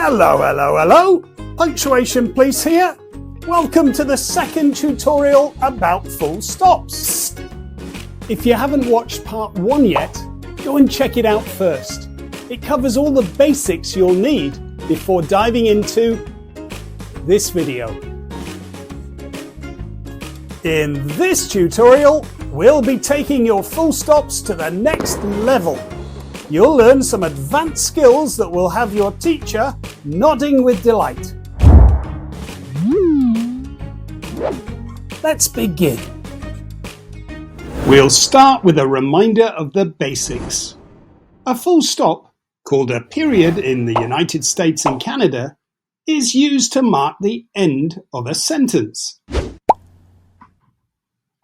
Hello, hello, hello! Punctuation Police here. Welcome to the second tutorial about full stops. If you haven't watched part 1 yet, go and check it out first. It covers all the basics you'll need before diving into this video. In this tutorial, we'll be taking your full stops to the next level. You'll learn some advanced skills that will have your teacher nodding with delight. Let's begin. We'll start with a reminder of the basics. A full stop, called a period in the United States and Canada, is used to mark the end of a sentence.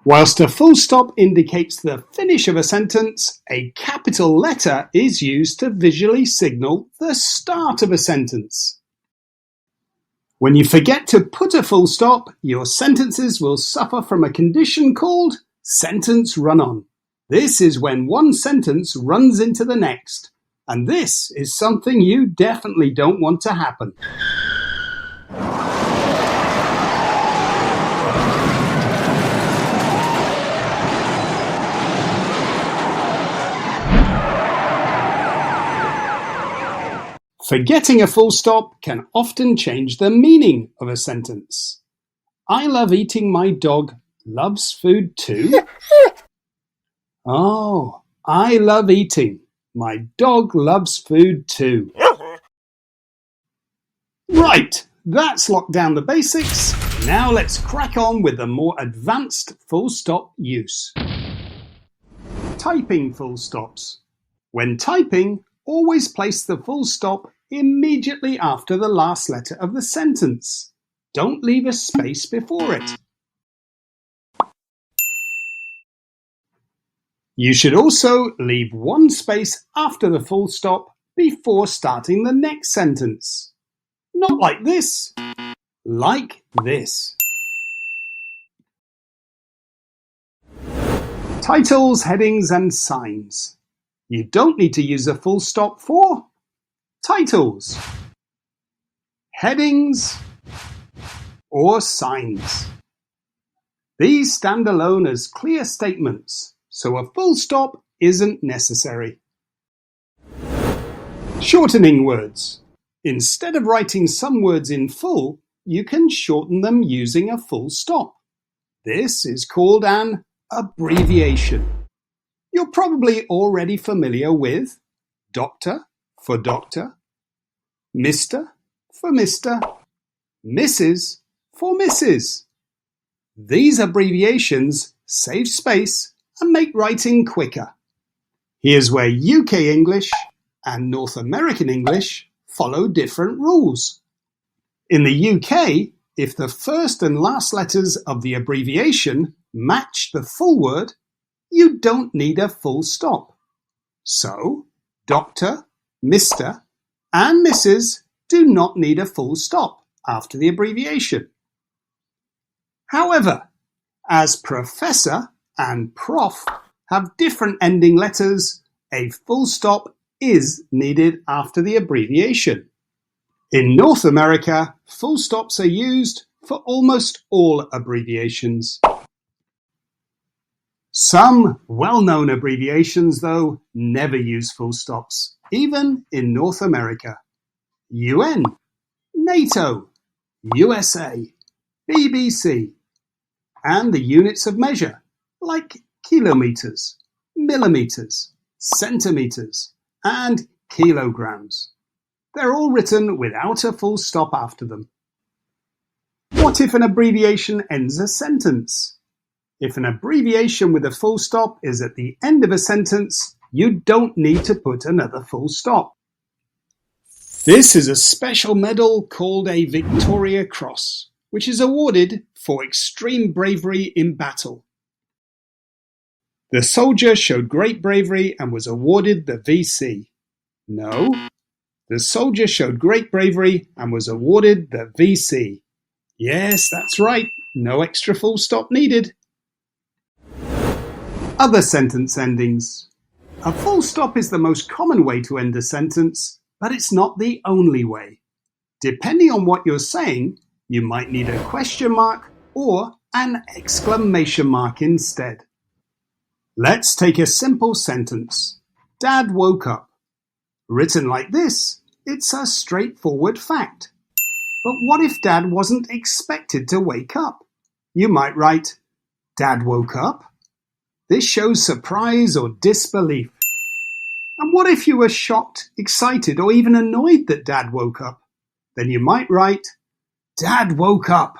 Whilst a full stop indicates the finish of a sentence, a capital letter is used to visually signal the start of a sentence. When you forget to put a full stop, your sentences will suffer from a condition called sentence run-on. This is when one sentence runs into the next, and this is something you definitely don't want to happen. Forgetting a full stop can often change the meaning of a sentence. I love eating, my dog loves food too. Oh, I love eating, my dog loves food too. Right, that's locked down the basics. Now let's crack on with the more advanced full stop use. Typing full stops. When typing, always place the full stop immediately after the last letter of the sentence. Don't leave a space before it. You should also leave one space after the full stop before starting the next sentence. Not like this, like this. Titles, headings, and signs. You don't need to use a full stop for titles, headings, or signs. These stand alone as clear statements, so a full stop isn't necessary. Shortening words. Instead of writing some words in full, you can shorten them using a full stop. This is called an abbreviation. You're probably already familiar with Doctor for Doctor, Mr. for Mr., Mrs. for Mrs. These abbreviations save space and make writing quicker. Here's where UK English and North American English follow different rules. In the UK, if the first and last letters of the abbreviation match the full word, you don't need a full stop. So, Doctor, Mr. and Mrs. do not need a full stop after the abbreviation. However, as Professor and Prof have different ending letters, a full stop is needed after the abbreviation. In North America, full stops are used for almost all abbreviations. Some well-known abbreviations, though, never use full stops, even in North America. UN, NATO, USA, BBC, and the units of measure, like kilometers, millimeters, centimeters, and kilograms. They're all written without a full stop after them. What if an abbreviation ends a sentence? If an abbreviation with a full stop is at the end of a sentence, you don't need to put another full stop. This is a special medal called a Victoria Cross, which is awarded for extreme bravery in battle. The soldier showed great bravery and was awarded the VC. No, the soldier showed great bravery and was awarded the VC. Yes, that's right, no extra full stop needed. Other sentence endings. A full stop is the most common way to end a sentence, but it's not the only way. Depending on what you're saying, you might need a question mark or an exclamation mark instead. Let's take a simple sentence. Dad woke up. Written like this, it's a straightforward fact. But what if Dad wasn't expected to wake up? You might write, Dad woke up. This shows surprise or disbelief. And what if you were shocked, excited, or even annoyed that Dad woke up? Then you might write, Dad woke up.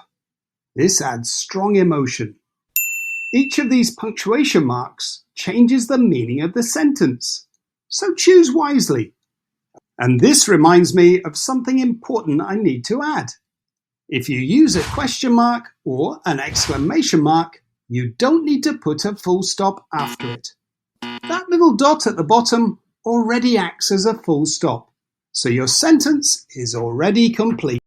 This adds strong emotion. Each of these punctuation marks changes the meaning of the sentence. So choose wisely. And this reminds me of something important I need to add. If you use a question mark or an exclamation mark, you don't need to put a full stop after it. That little dot at the bottom already acts as a full stop, so your sentence is already complete.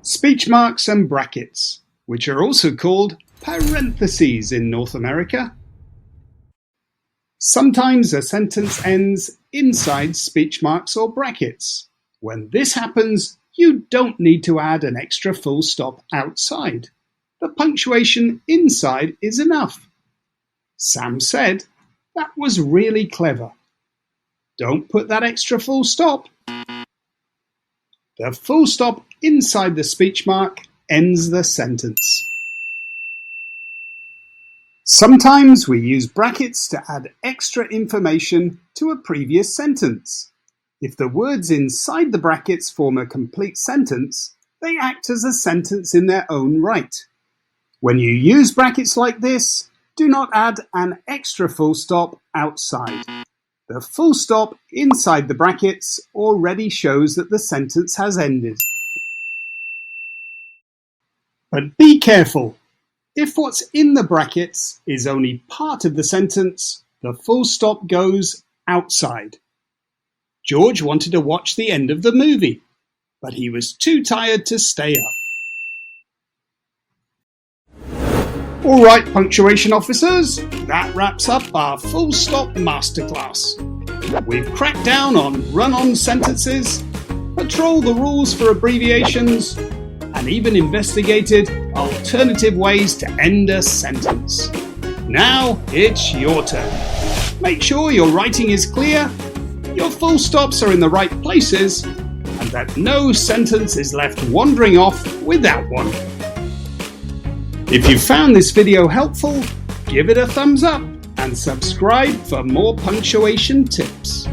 Speech marks and brackets, which are also called parentheses in North America. Sometimes a sentence ends inside speech marks or brackets. When this happens, you don't need to add an extra full stop outside. The punctuation inside is enough. Sam said, "That was really clever." Don't put that extra full stop. The full stop inside the speech mark ends the sentence. Sometimes we use brackets to add extra information to a previous sentence. If the words inside the brackets form a complete sentence, they act as a sentence in their own right. When you use brackets like this, do not add an extra full stop outside. The full stop inside the brackets already shows that the sentence has ended. But be careful. If what's in the brackets is only part of the sentence, the full stop goes outside. George wanted to watch the end of the movie, but he was too tired to stay up. All right, punctuation officers, that wraps up our full stop masterclass. We've cracked down on run-on sentences, patrolled the rules for abbreviations, and even investigated alternative ways to end a sentence. Now it's your turn. Make sure your writing is clear, your full stops are in the right places, and that no sentence is left wandering off without one. If you found this video helpful, give it a thumbs up and subscribe for more punctuation tips.